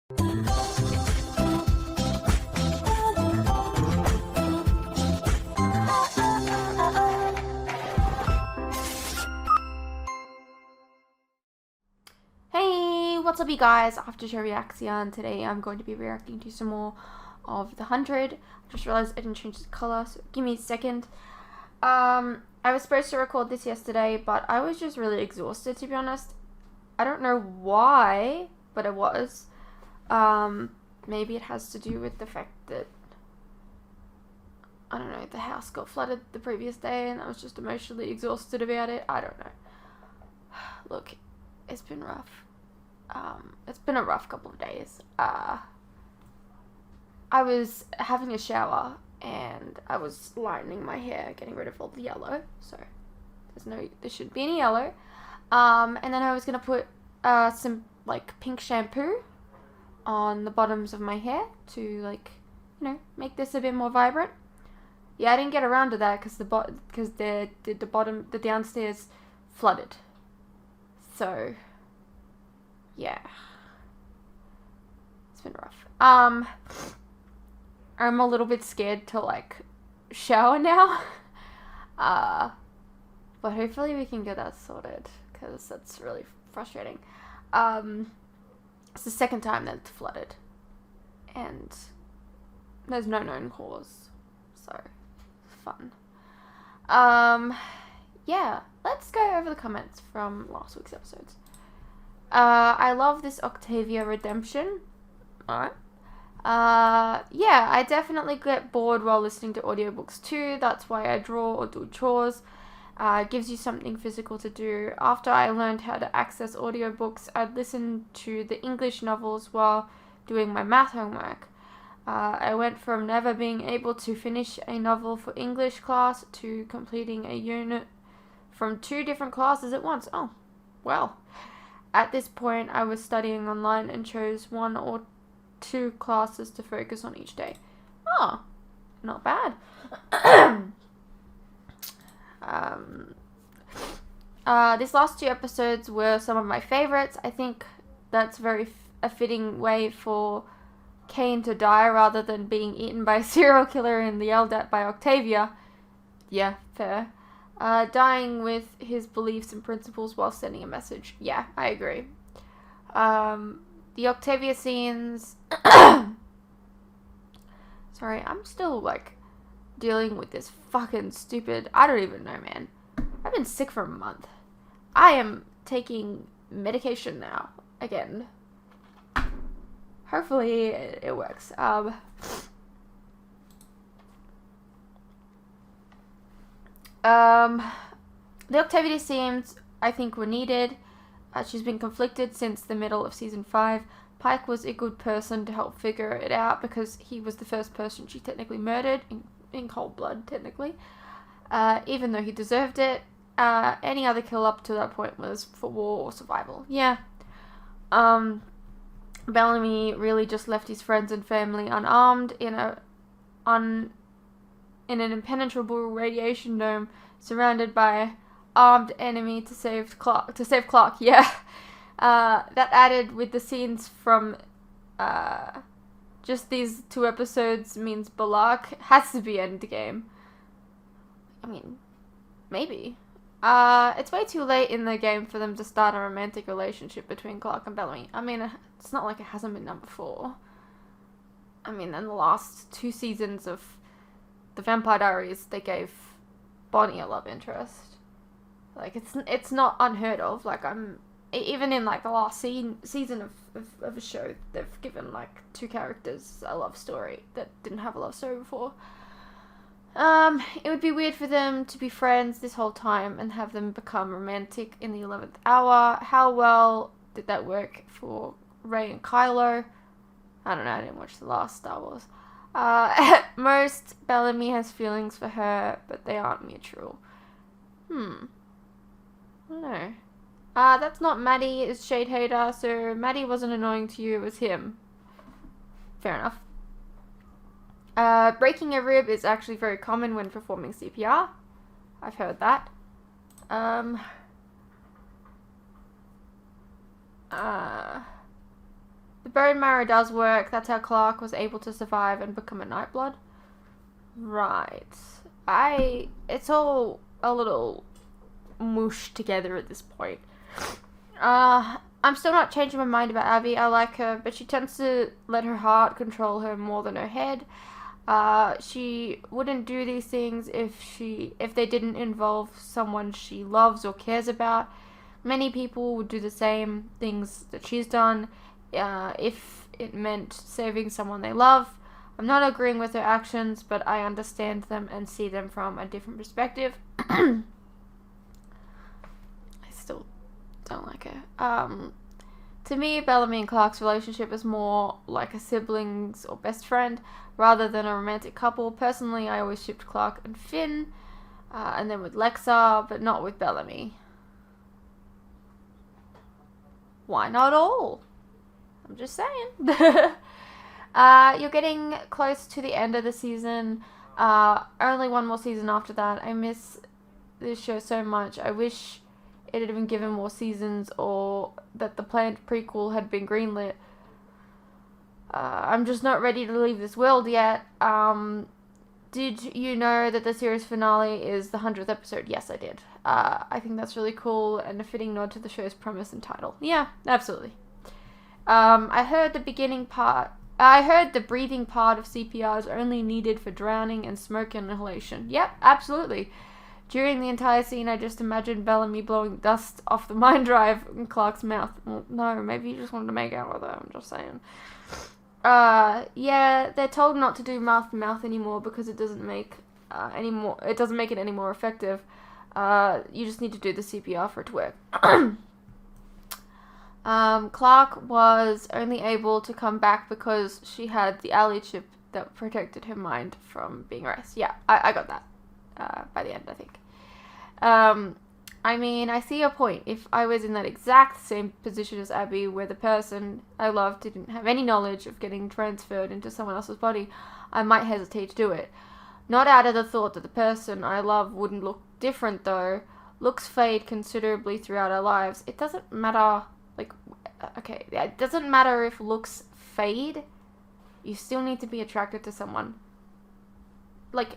Hey, what's up you guys? Aftershow Reaction. Today I'm going to be reacting to some more of The 100. I just realized I didn't change the color, so give me a second. I was supposed to record this yesterday, but I was just really exhausted, to be honest. I don't know why, but I was. Maybe it has to do with the fact that, I don't know, the house got flooded the previous day and I was just emotionally exhausted about it. I don't know. Look, it's been rough. It's been a rough couple of days. I was having a shower and I was lightening my hair, getting rid of all the yellow. So there shouldn't be any yellow. And then I was gonna put some like pink shampoo on the bottoms of my hair to, like, you know, make this a bit more vibrant. Yeah, I didn't get around to that because the downstairs flooded. So yeah, it's been rough. I'm a little bit scared to like shower now. But hopefully we can get that sorted because that's really frustrating. It's the second time that it's flooded and there's no known cause, so it's fun. Yeah, let's go over the comments from last week's episodes. I love this Octavia redemption. Alright. Yeah, I definitely get bored while listening to audiobooks too. That's why I draw or do chores. It gives you something physical to do. After I learned how to access audiobooks, I'd listen to the English novels while doing my math homework. I went from never being able to finish a novel for English class to completing a unit from 2 different classes at once. Oh, well. At this point, I was studying online and chose 1 or 2 classes to focus on each day. Oh, not bad. These last 2 episodes were some of my favorites. I think that's a fitting way for Kane to die rather than being eaten by a serial killer and yelled at by Octavia. Yeah, fair. Dying with his beliefs and principles while sending a message. Yeah, I agree. The Octavia scenes... Sorry, I'm still, like, dealing with this fucking stupid... I don't even know, man. I've been sick for a month. I am taking medication now. Again. Hopefully it works. The Octavia scenes, I think, were needed. She's been conflicted since the middle of season 5. Pike was a good person to help figure it out because he was the first person she technically murdered, in cold blood, technically. Even though he deserved it. Any other kill up to that point was for war or survival. Yeah. Bellamy really just left his friends and family unarmed in an impenetrable radiation dome, surrounded by armed enemy to save Clark. Yeah. That added with the scenes from just these 2 episodes means Balak has to be endgame. I mean, maybe. It's way too late in the game for them to start a romantic relationship between Clark and Bellamy. I mean, it's not like it hasn't been done before. I mean, in the last 2 seasons of The Vampire Diaries, they gave Bonnie a love interest. Like, it's not unheard of. Like, even in, like, the last season of a show, they've given, like, 2 characters a love story that didn't have a love story before. It would be weird for them to be friends this whole time and have them become romantic in the 11th hour. How well did that work for Rey and Kylo? I don't know, I didn't watch the last Star Wars. At most, Bellamy has feelings for her, but they aren't mutual. I don't know. That's not Maddie, it's Shade Hater, so Maddie wasn't annoying to you, it was him. Fair enough. Breaking a rib is actually very common when performing CPR. I've heard that. The The bone marrow does work. That's how Clark was able to survive and become a Nightblood. Right. It's all a little mushed together at this point. I'm still not changing my mind about Abby. I like her, but she tends to let her heart control her more than her head. She wouldn't do these things if they didn't involve someone she loves or cares about. Many people would do the same things that she's done, if it meant saving someone they love. I'm not agreeing with her actions, but I understand them and see them from a different perspective. I still don't like her. To me, Bellamy and Clark's relationship is more like a siblings or best friend rather than a romantic couple. Personally, I always shipped Clark and Finn, and then with Lexa, but not with Bellamy. Why not all? I'm just saying. You're getting close to the end of the season. Only one more season after that. I miss this show so much. I wish it had been given more seasons, or that the planned prequel had been greenlit. I'm just not ready to leave this world yet. Did you know that the series finale is the 100th episode? Yes, I did. I think that's really cool and a fitting nod to the show's premise and title. Yeah, absolutely. I heard the breathing part of CPR is only needed for drowning and smoke inhalation. Yep, absolutely. During the entire scene, I just imagined Bellamy blowing dust off the mine drive in Clark's mouth. Well, no, maybe he just wanted to make out with her, I'm just saying. Yeah, they're told not to do mouth-to-mouth anymore because it doesn't make it any more effective. You just need to do the CPR for it to work. Clark was only able to come back because she had the alley chip that protected her mind from being erased. Yeah, I got that by the end, I think. I mean, I see your point. If I was in that exact same position as Abby, where the person I loved didn't have any knowledge of getting transferred into someone else's body, I might hesitate to do it. Not out of the thought that the person I love wouldn't look different, though. Looks fade considerably throughout our lives. It doesn't matter, it doesn't matter if looks fade. You still need to be attracted to someone.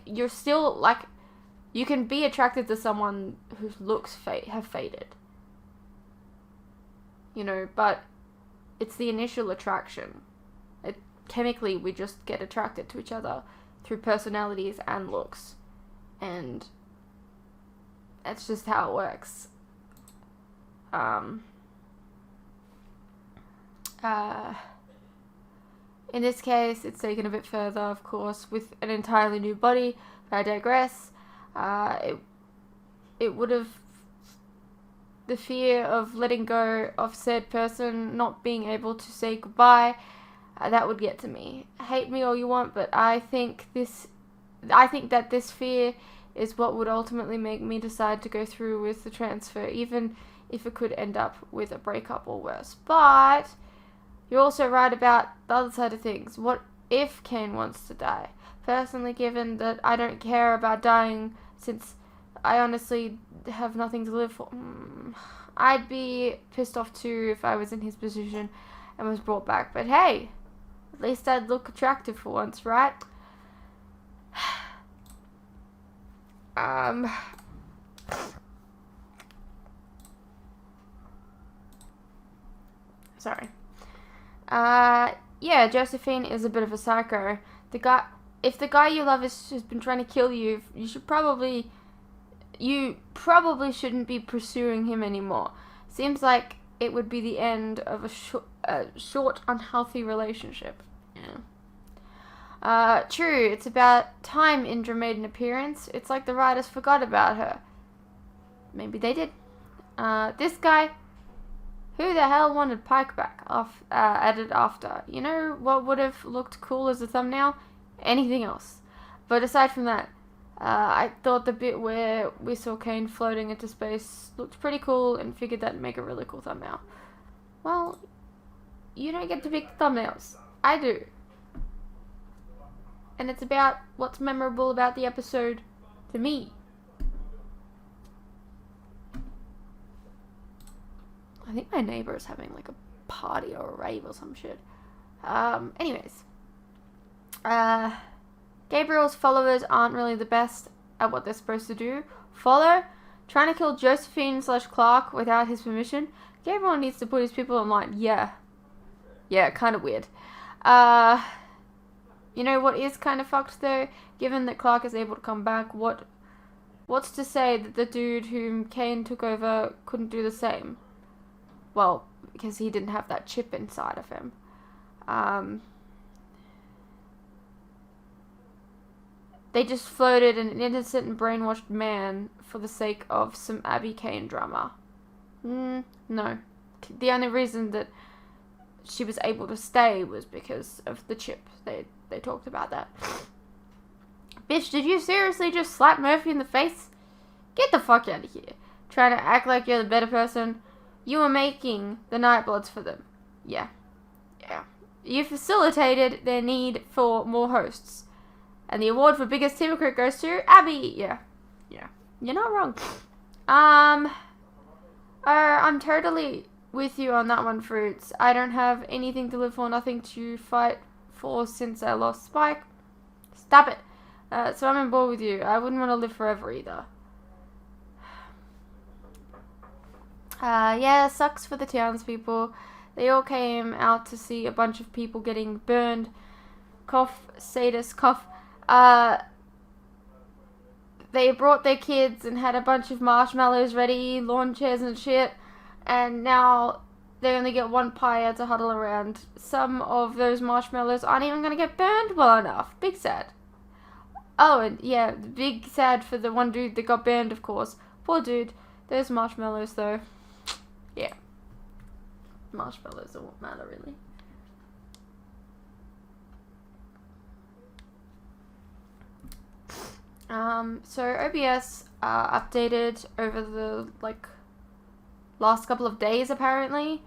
You're still, you can be attracted to someone whose looks have faded. But it's the initial attraction. Chemically, we just get attracted to each other through personalities and looks. And that's just how it works. In this case, it's taken a bit further, of course, with an entirely new body, but I digress. It would have the fear of letting go of said person, not being able to say goodbye, that would get to me. Hate me all you want, but I think that this fear is what would ultimately make me decide to go through with the transfer, even if it could end up with a breakup or worse. But you're also right about the other side of things. What if Kane wants to die? Personally, given that I don't care about dying, since I honestly have nothing to live for, I'd be pissed off too if I was in his position and was brought back. But hey, at least I'd look attractive for once, right? Sorry. Yeah, Josephine is a bit of a psycho. If the guy you love has been trying to kill you, you probably shouldn't be pursuing him anymore. Seems like it would be the end of a short, unhealthy relationship. Yeah. True, it's about time Indra made an appearance. It's like the writers forgot about her. Maybe they did. This guy, who the hell wanted Pike back added after? You know what would have looked cool as a thumbnail? Anything else. But aside from that, I thought the bit where we saw Kane floating into space looked pretty cool and figured that'd make a really cool thumbnail. Well, you don't get to pick the thumbnails. I do. And it's about what's memorable about the episode to me. I think my neighbor is having a party or a rave or some shit. Anyways. Gabriel's followers aren't really the best at what they're supposed to do. Follow? Trying to kill Josephine/Clark without his permission? Gabriel needs to put his people in line. Yeah, kind of weird. You know what is kind of fucked though? Given that Clark is able to come back, what's to say that the dude whom Kane took over couldn't do the same? Well, because he didn't have that chip inside of him. They just floated an innocent and brainwashed man for the sake of some Abby Kane drama. No. The only reason that she was able to stay was because of the chip. They talked about that. Bitch, did you seriously just slap Murphy in the face? Get the fuck out of here. Trying to act like you're the better person. You were making the Nightbloods for them. Yeah. You facilitated their need for more hosts. And the award for biggest hypocrite goes to Abby. Yeah. You're not wrong. I'm totally with you on that one, Fruits. I don't have anything to live for, nothing to fight for since I lost Spike. Stop it. So I'm on board with you. I wouldn't want to live forever either. Yeah, sucks for the townspeople. They all came out to see a bunch of people getting burned. Cough, sadist, cough. They brought their kids and had a bunch of marshmallows ready, lawn chairs and shit, and now they only get one pyre to huddle around. Some of those marshmallows aren't even gonna get burned well enough. Big sad. Oh, and yeah, big sad for the one dude that got burned, of course. Poor dude. There's marshmallows, though. Yeah. Marshmallows don't matter, really. So OBS updated over the last couple of days apparently.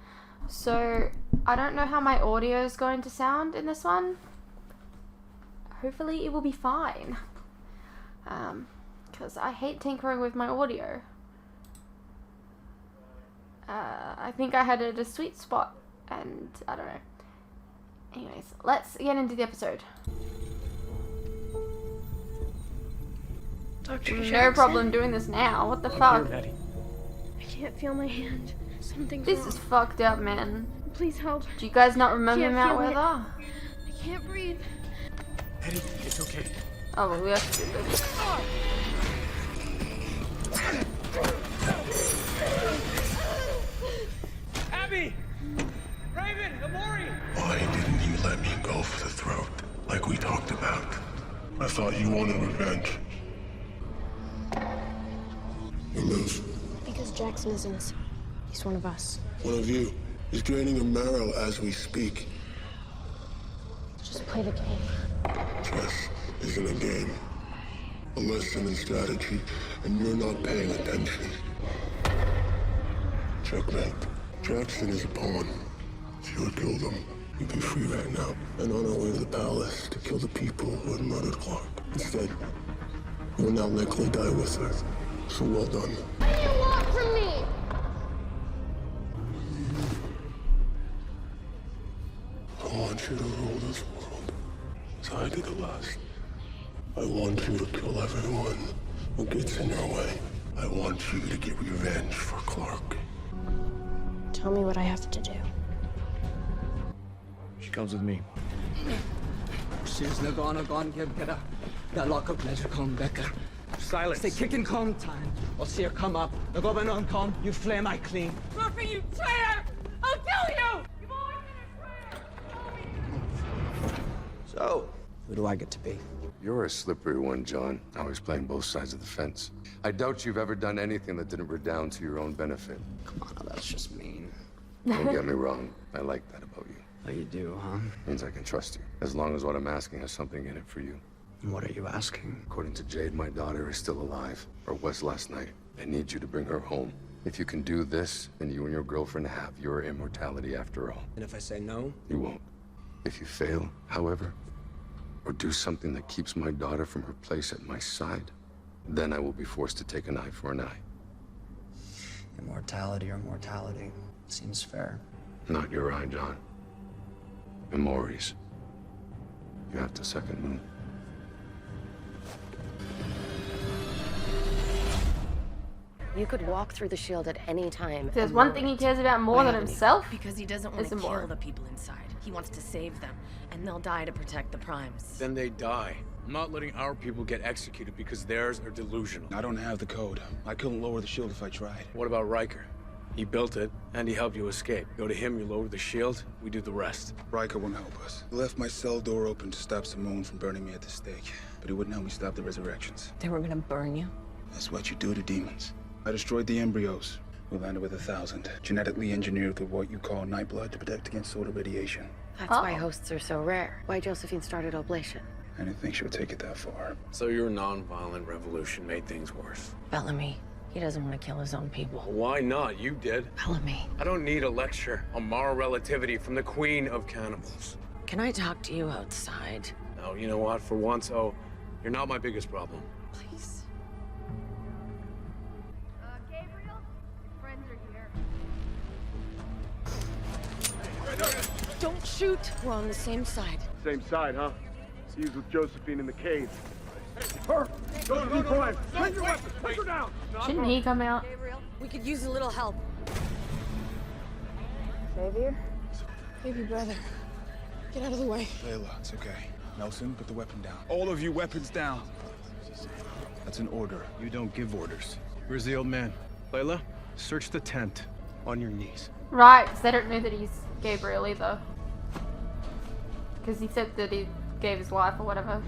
So I don't know how my audio is going to sound in this one. Hopefully it will be fine. Because I hate tinkering with my audio. I think I had it at a sweet spot and I don't know. Anyways, let's get into the episode. Dr. No problem doing this now. What the fuck? I can't feel my hand. Something's This wrong. is fucked up, man. Please help. Do you guys not remember Can't Mount feel it. Weather? I can't breathe. Eddie, it's okay. Oh, well, we have to do this. Abby! Raven! Amori! Why didn't you let me go for the throat, like we talked about? I thought you wanted revenge. And those, Because Jackson is innocent. He's one of us. one of you, is draining a marrow as we speak. Just play the game. Chess isn't a game. A lesson in strategy, and you're not paying attention. Checkmate. Jackson is a pawn. If you had killed him, we'd be free right now, and on our way to the palace to kill the people who had murdered Clark. Instead, you will now likely die with her. So well done. What do you want from me? I want you to rule this world as I did the last. I want you to kill everyone who gets in your way. I want you to get revenge for Clark. Tell me what I have to do. She comes with me. She's gone get better. The lock of pleasure come better. Silence. Stay kicking come time. Or see her come up. The governor come, you flame I clean. Murphy, you traitor! I'll kill you! You've always been a traitor! So, who do I get to be? You're a slippery one, John. Always playing both sides of the fence. I doubt you've ever done anything that didn't redound to your own benefit. Come on, that's just mean. Don't get me wrong. I like that about you. Oh, you do, huh? Means I can trust you. As long as what I'm asking has something in it for you. And what are you asking? According to Jade, my daughter is still alive. Or was last night. I need you to bring her home. If you can do this, then you and your girlfriend have your immortality after all. And if I say no? You won't. If you fail, however, or do something that keeps my daughter from her place at my side, then I will be forced to take an eye for an eye. Immortality or mortality. Seems fair. Not your eye, John. Memories. You have the second moon. You could walk through the shield at any time. If there's and one know thing he it. cares about more than himself, Because he doesn't want it's to kill Amori. the people inside. He wants to save them, and they'll die to protect the Primes. Then they die. I'm not letting our people get executed because theirs are delusional. I don't have the code. I couldn't lower the shield if I tried. What about Riker? He built it, and he helped you escape. Go to him, you lower the shield, we do the rest. Riker won't help us. He left my cell door open to stop Simone from burning me at the stake. But he wouldn't help me stop the resurrections. They were gonna burn you? That's what you do to demons. I destroyed the embryos. We landed with 1,000. Genetically engineered with what you call nightblood to protect against solar radiation. That's why hosts are so rare. Why Josephine started Oblation. I didn't think she would take it that far. So your non-violent revolution made things worse. Bellamy. He doesn't want to kill his own people. Why not? You did. Bellamy. I don't need a lecture on moral relativity from the queen of cannibals. Can I talk to you outside? No, you know what? For once, oh, you're not my biggest problem. Please. Gabriel, your friends are here. Don't shoot! We're on the same side. Same side, huh? He was with Josephine in the cave. Shouldn't he come out? We could use a little help. Xavier? Baby brother. Get out of the way. Layla, it's okay. Nelson, put the weapon down. All of you, weapons down. That's an order. You don't give orders. Where's the old man? Layla, search the tent. On your knees. Right, because they don't know that he's Gabriel either. Because he said that he gave his life or whatever.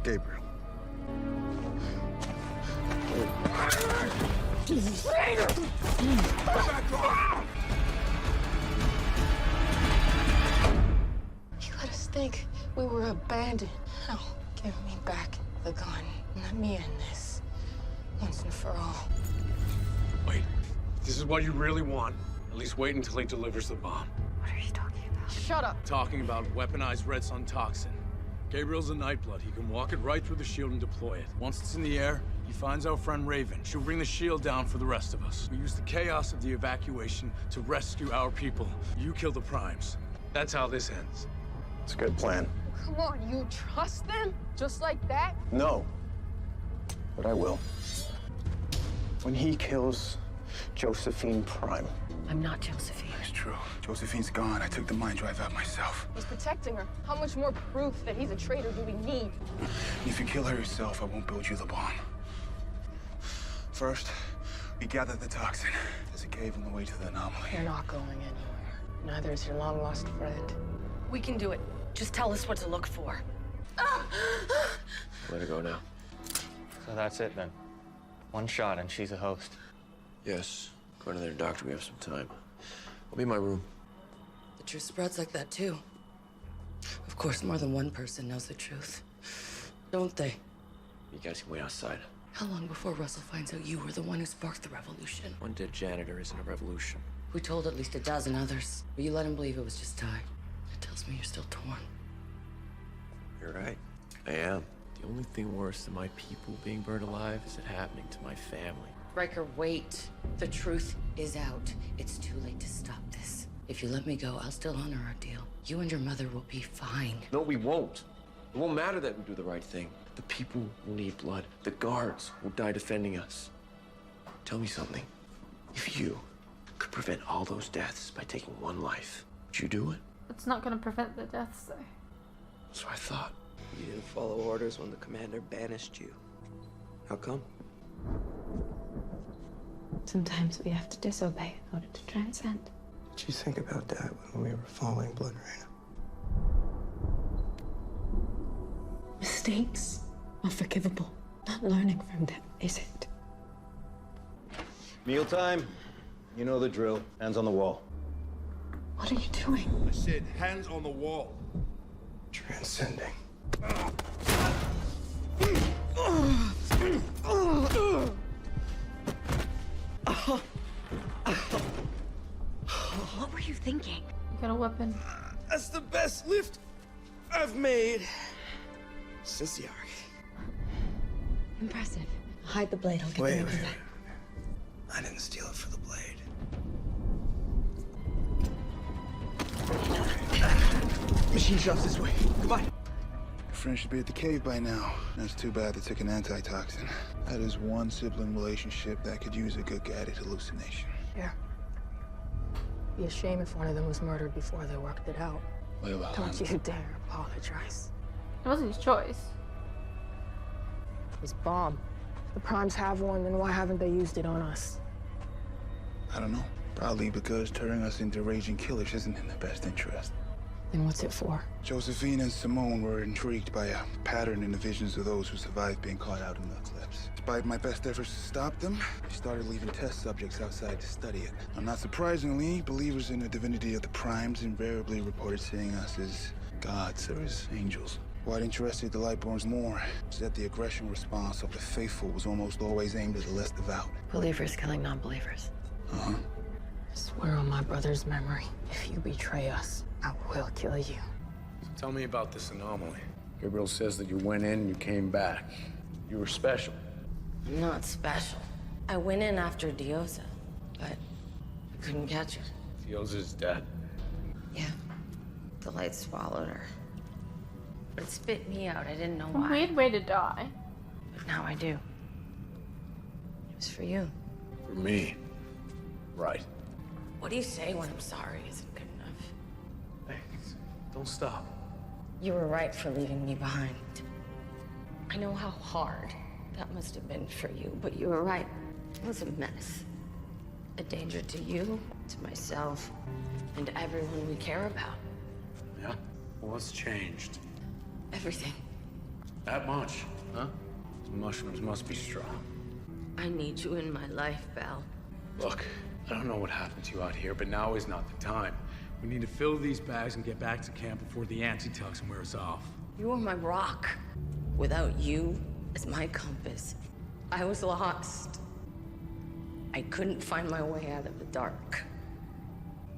Gabriel. You let us think we were abandoned. Now, give me back the gun. Let me end this. Once and for all. Wait. This is what you really want. At least wait until he delivers the bomb. What are you talking about? Shut up. Talking about weaponized red sun toxin. Gabriel's a Nightblood. He can walk it right through the shield and deploy it. Once it's in the air, he finds our friend Raven. She'll bring the shield down for the rest of us. We use the chaos of the evacuation to rescue our people. You kill the Primes. That's how this ends. It's a good plan. Come on, you trust them? Just like that? No. But I will. When he kills Josephine Prime. I'm not Josephine. It's true. Josephine's gone. I took the mind drive out myself. He's protecting her. How much more proof that he's a traitor do we need? If you kill her yourself, I won't build you the bomb. First, we gather the toxin. There's a cave on the way to the anomaly. You're not going anywhere. Neither is your long-lost friend. We can do it. Just tell us what to look for. Let her go now. So that's it then. One shot and she's a host. Yes. According to their doctor, we have some time. I'll be in my room. The truth spreads like that, too. Of course, more than one person knows the truth. Don't they? You guys can wait outside. How long before Russell finds out you were the one who sparked the revolution? One dead janitor isn't a revolution. We told at least a dozen others, but you let him believe it was just Ty. It tells me you're still torn. You're right. I am. The only thing worse than my people being burned alive is it happening to my family. Riker, wait. The truth is out. It's too late to stop this. If you let me go, I'll still honor our deal. You and your mother will be fine. No, we won't. It won't matter that we do the right thing. The people will need blood. The guards will die defending us. Tell me something. If you could prevent all those deaths by taking one life, would you do it? It's not going to prevent the deaths, though. That's what I thought. You didn't follow orders when the commander banished you. How come? Sometimes we have to disobey in order to transcend. Did you think about that when we were following Blood Rain? Mistakes are forgivable. Not learning from them isn't. Mealtime. You know the drill. Hands on the wall. What are you doing? I said hands on the wall. Transcending. What were you thinking? You got a weapon. That's the best lift I've made since the Ark. Impressive. Hide the blade. I'll get Wait, rid wait, of wait. that. I didn't steal it for the blade. Machine shop's this way. Goodbye. Your friend should be at the cave by now. That's too bad they took an antitoxin. That is one sibling relationship that could use a good guided hallucination. Yeah. Be a shame if one of them was murdered before they worked it out. Well, Don't you dare apologize. It wasn't his choice. His bomb. If the Primes have one, then why haven't they used it on us? I don't know. Probably because turning us into raging killers isn't in their best interest. Then what's it for? Josephine and Simone were intrigued by a pattern in the visions of those who survived being caught out in the eclipse. Despite my best efforts to stop them, they started leaving test subjects outside to study it. Now, not surprisingly, believers in the divinity of the Primes invariably reported seeing us as gods or as angels. What interested the Lightborns more is that the aggression response of the faithful was almost always aimed at the less devout. Believers killing non-believers. Uh-huh. I swear on my brother's memory, if you betray us, I will kill you. So tell me about this anomaly. Gabriel says that you went in and you came back. You were special. I'm not special. I went in after Diosa, but I couldn't catch her. Diosa's dead. Yeah. The light swallowed her. But it spit me out. I didn't know why. A weird way to die. But now I do. It was for you. For me. Right. What do you say when I'm sorry isn't good enough? Thanks. Don't stop. You were right for leaving me behind. I know how hard that must have been for you, but you were right. It was a mess. A danger to you, to myself, and to everyone we care about. Yeah? Well, what's changed? Everything. That much, huh? Those mushrooms must be strong. I need you in my life, Belle. Look, I don't know what happened to you out here, but now is not the time. We need to fill these bags and get back to camp before the antitoxin wears off. You were my rock. Without you as my compass, I was lost. I couldn't find my way out of the dark.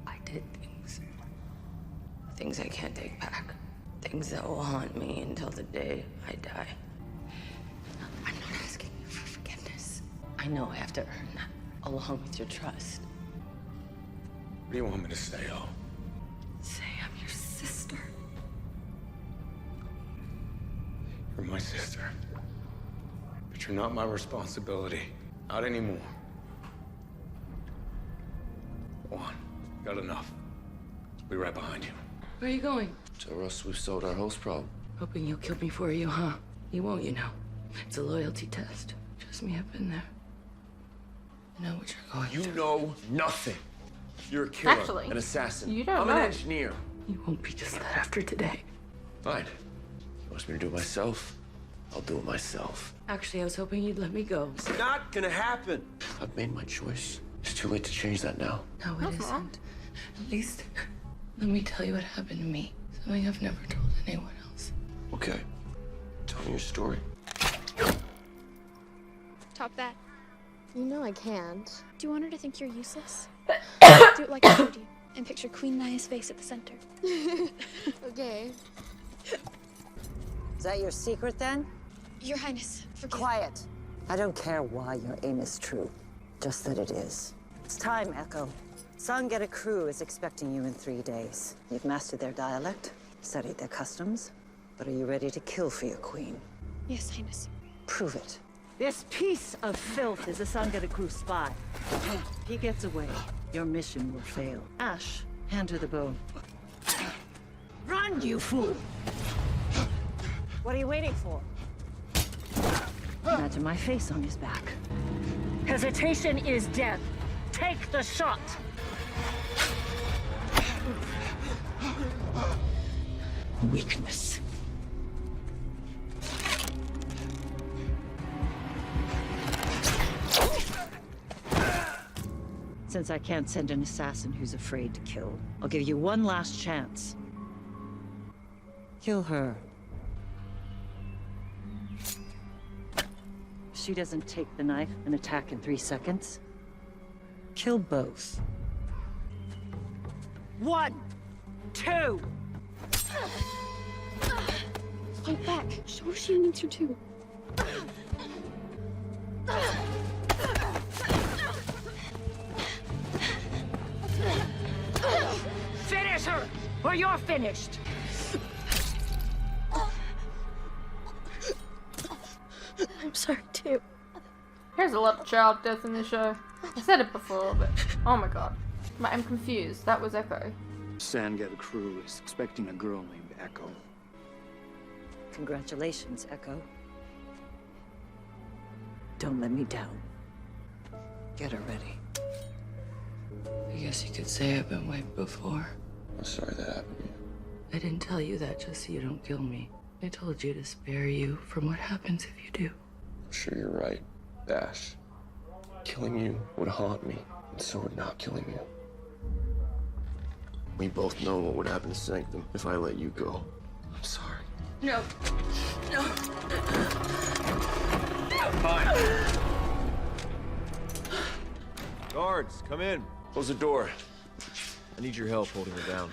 I did things I can't take back. Things that will haunt me until the day I die. I'm not asking you for forgiveness. I know I have to earn that, along with your trust. What do you want me to say, Oh? Say I'm your sister. You're my sister. But you're not my responsibility. Not anymore. Go on. Got enough. I'll be right behind you. Where are you going? Tell Russ we've solved our host problem. Hoping you'll kill me for you, huh? You won't, you know. It's a loyalty test. Trust me, I've been there. I know what you're going through. You know nothing. You're a killer, Actually, an assassin. you don't I'm know. an engineer. You won't be just that after today. Fine. You want me to do it myself? I'll do it myself. Actually, I was hoping you'd let me go. It's not gonna happen. I've made my choice. It's too late to change that now. No, it isn't. At least, let me tell you what happened to me. Something I've never told anyone else. Okay. Tell me your story. Top that. You know I can't. Do you want her to think you're useless? Do it like I showed you, and picture Queen Naya's face at the center. Okay. Is that your secret then? Your Highness, forgive. Quiet. I don't care why your aim is true. Just that it is. It's time, Echo. Sangera crew is expecting you in 3 days. You've mastered their dialect, studied their customs, but are you ready to kill for your queen? Yes, Highness. Prove it. This piece of filth is a Sangera crew spy. If he gets away, your mission will fail. Ash, hand her the bone. Run, you fool! What are you waiting for? Imagine my face on his back. Hesitation is death. Take the shot! Weakness. Since I can't send an assassin who's afraid to kill, I'll give you one last chance. Kill her. She doesn't take the knife and attack in 3 seconds. Kill both. 1, 2. Fight back. Show her she needs you too. Finish her, or you're finished. I'm sorry too. There's a lot of child death in this show. I said it before, but oh my god. I'm confused. That was Echo. Sangate crew is expecting a girl named Echo. Congratulations, Echo. Don't let me down. Get her ready. I guess you could say I've been wiped before. I'm sorry that happened to you. I didn't tell you that just so you don't kill me. I told you to spare you from what happens if you do. I'm sure you're right, Ash. Killing you would haunt me, and so would not killing you. We both know what would happen to Sanctum if I let you go. I'm sorry. No. No. Fine. Guards, come in. Close the door. I need your help holding her down.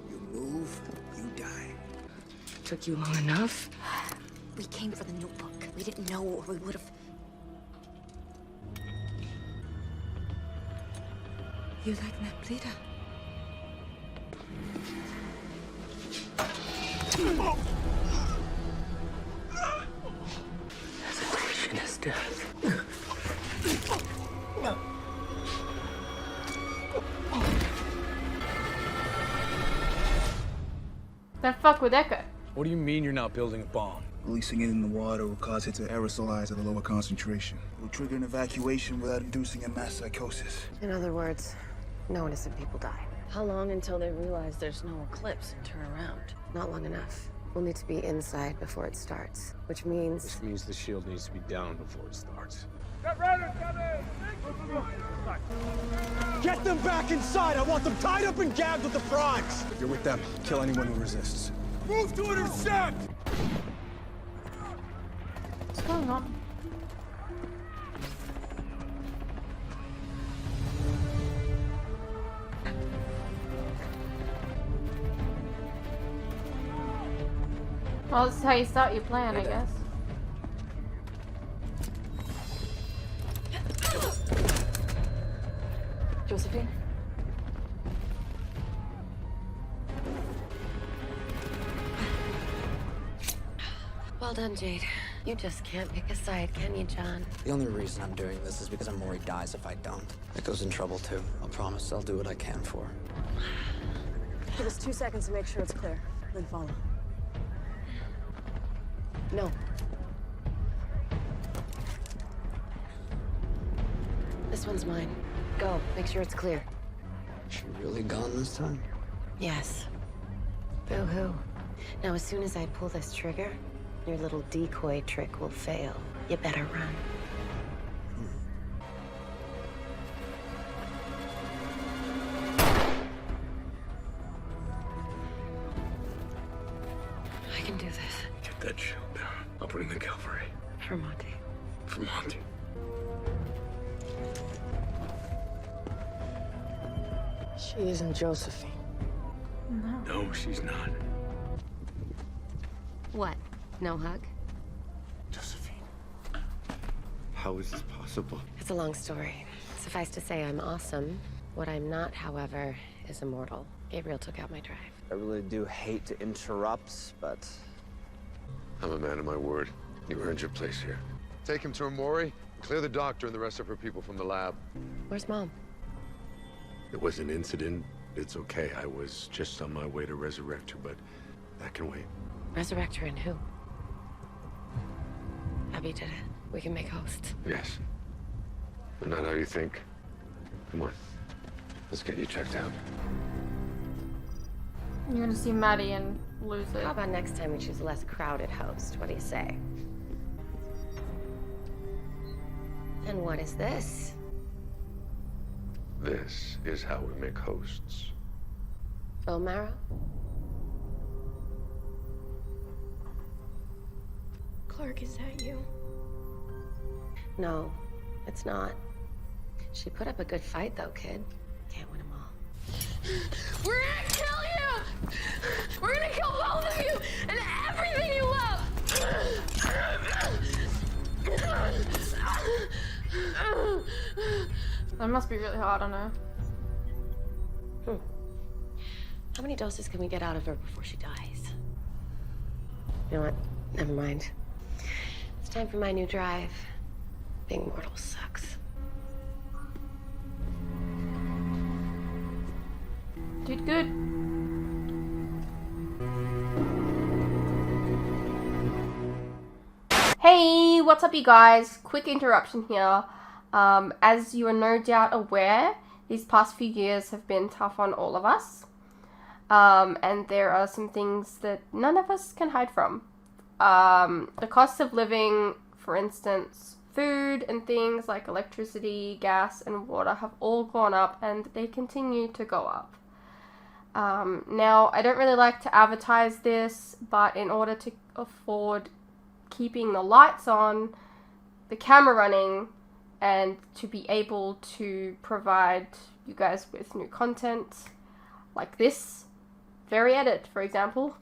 You move, you die. Took you long enough? We came for the notebook. We didn't know, or we would have. You like Naplita? Hesitation is death. Then fuck with Echo. What do you mean you're not building a bomb? Releasing it in the water will cause it to aerosolize at a lower concentration. It will trigger an evacuation without inducing a mass psychosis. In other words, no innocent people die. How long until they realize there's no eclipse and turn around? Not long enough. We'll need to be inside before it starts, which means... This means the shield needs to be down before it starts. Get ready, Get them back inside! I want them tied up and gagged with the frogs! If you're with them, kill anyone who resists. Move to intercept! What's going on? Well, this is how you start your plan, I guess. Josephine? Well done, Jade. You just can't pick a side, can you, John? The only reason I'm doing this is because I'm worried he dies if I don't. Echo's in trouble too. I'll promise I'll do what I can for her. Give us 2 seconds to make sure it's clear, then follow. No. This one's mine. Go. Make sure it's clear. She really gone this time? Yes. Boo-hoo. Now, as soon as I pull this trigger, your little decoy trick will fail. You better run. I can do this. Get that shield down. I'll bring the cavalry. For Monty. For Monty. She isn't Josephine. No, she's not. What? No hug? Josephine. How is this possible? It's a long story. Suffice to say, I'm awesome. What I'm not, however, is immortal. Gabriel took out my drive. I really do hate to interrupt, but... I'm a man of my word. You earned your place here. Take him to Amori. Clear the doctor and the rest of her people from the lab. Where's Mom? It was an incident. It's okay. I was just on my way to resurrect her, but that can wait. Resurrect her and who? Abby did it. We can make hosts. Yes. But not how you think. Come on. Let's get you checked out. You're gonna see Maddie and lose it. How about next time we choose a less crowded host? What do you say? And what is this? This is how we make hosts. Bone marrow? Clark, is that you? No, it's not. She put up a good fight, though, kid. Can't win them all. We're gonna kill you! We're gonna kill both of you and everything you love! That must be really hard on her. How many doses can we get out of her before she dies? You know what? Never mind. It's time for my new drive. Being mortal sucks. Did good. Hey, what's up you guys? Quick interruption here. As you are no doubt aware, these past few years have been tough on all of us. And there are some things that none of us can hide from. The cost of living, for instance, food and things like electricity, gas, and water have all gone up, and they continue to go up. Now, I don't really like to advertise this, but in order to afford keeping the lights on, the camera running, and to be able to provide you guys with new content like this very edit, for example,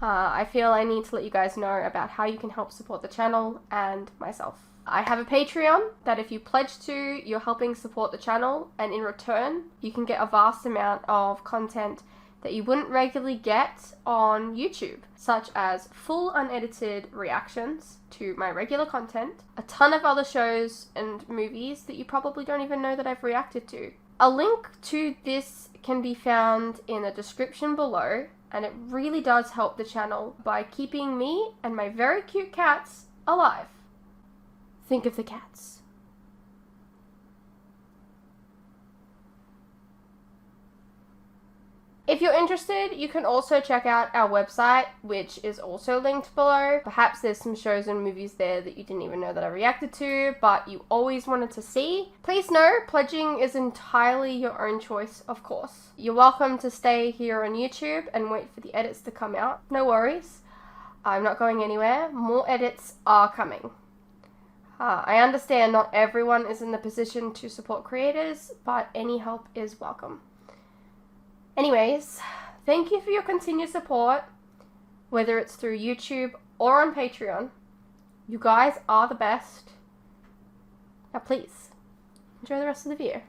I feel I need to let you guys know about how you can help support the channel and myself. I have a Patreon that if you pledge to, you're helping support the channel, and in return, you can get a vast amount of content that you wouldn't regularly get on YouTube, such as full unedited reactions to my regular content, a ton of other shows and movies that you probably don't even know that I've reacted to. A link to this can be found in the description below, and it really does help the channel by keeping me and my very cute cats alive. Think of the cats. If you're interested, you can also check out our website, which is also linked below. Perhaps there's some shows and movies there that you didn't even know that I reacted to, but you always wanted to see. Please know, pledging is entirely your own choice, of course. You're welcome to stay here on YouTube and wait for the edits to come out. No worries. I'm not going anywhere. More edits are coming. I understand not everyone is in the position to support creators, but any help is welcome. Anyways, thank you for your continued support, whether it's through YouTube or on Patreon. You guys are the best. Now please, enjoy the rest of the video.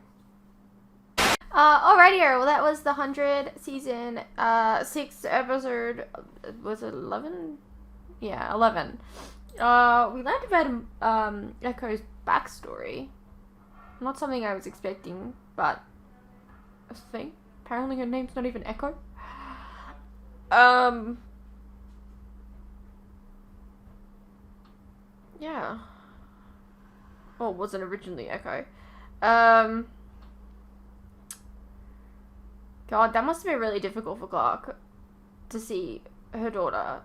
Alrighty, well that was the 100 season 6 episode, was it 11? Yeah, 11. We learned about Echo's backstory. Not something I was expecting, but a thing. Apparently her name's not even Echo. Yeah. Well, it wasn't originally Echo. God, that must have been really difficult for Clark to see her daughter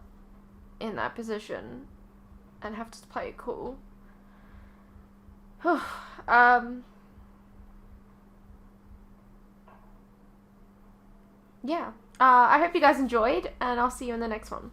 in that position and have to play it cool. Yeah. I hope you guys enjoyed, and I'll see you in the next one.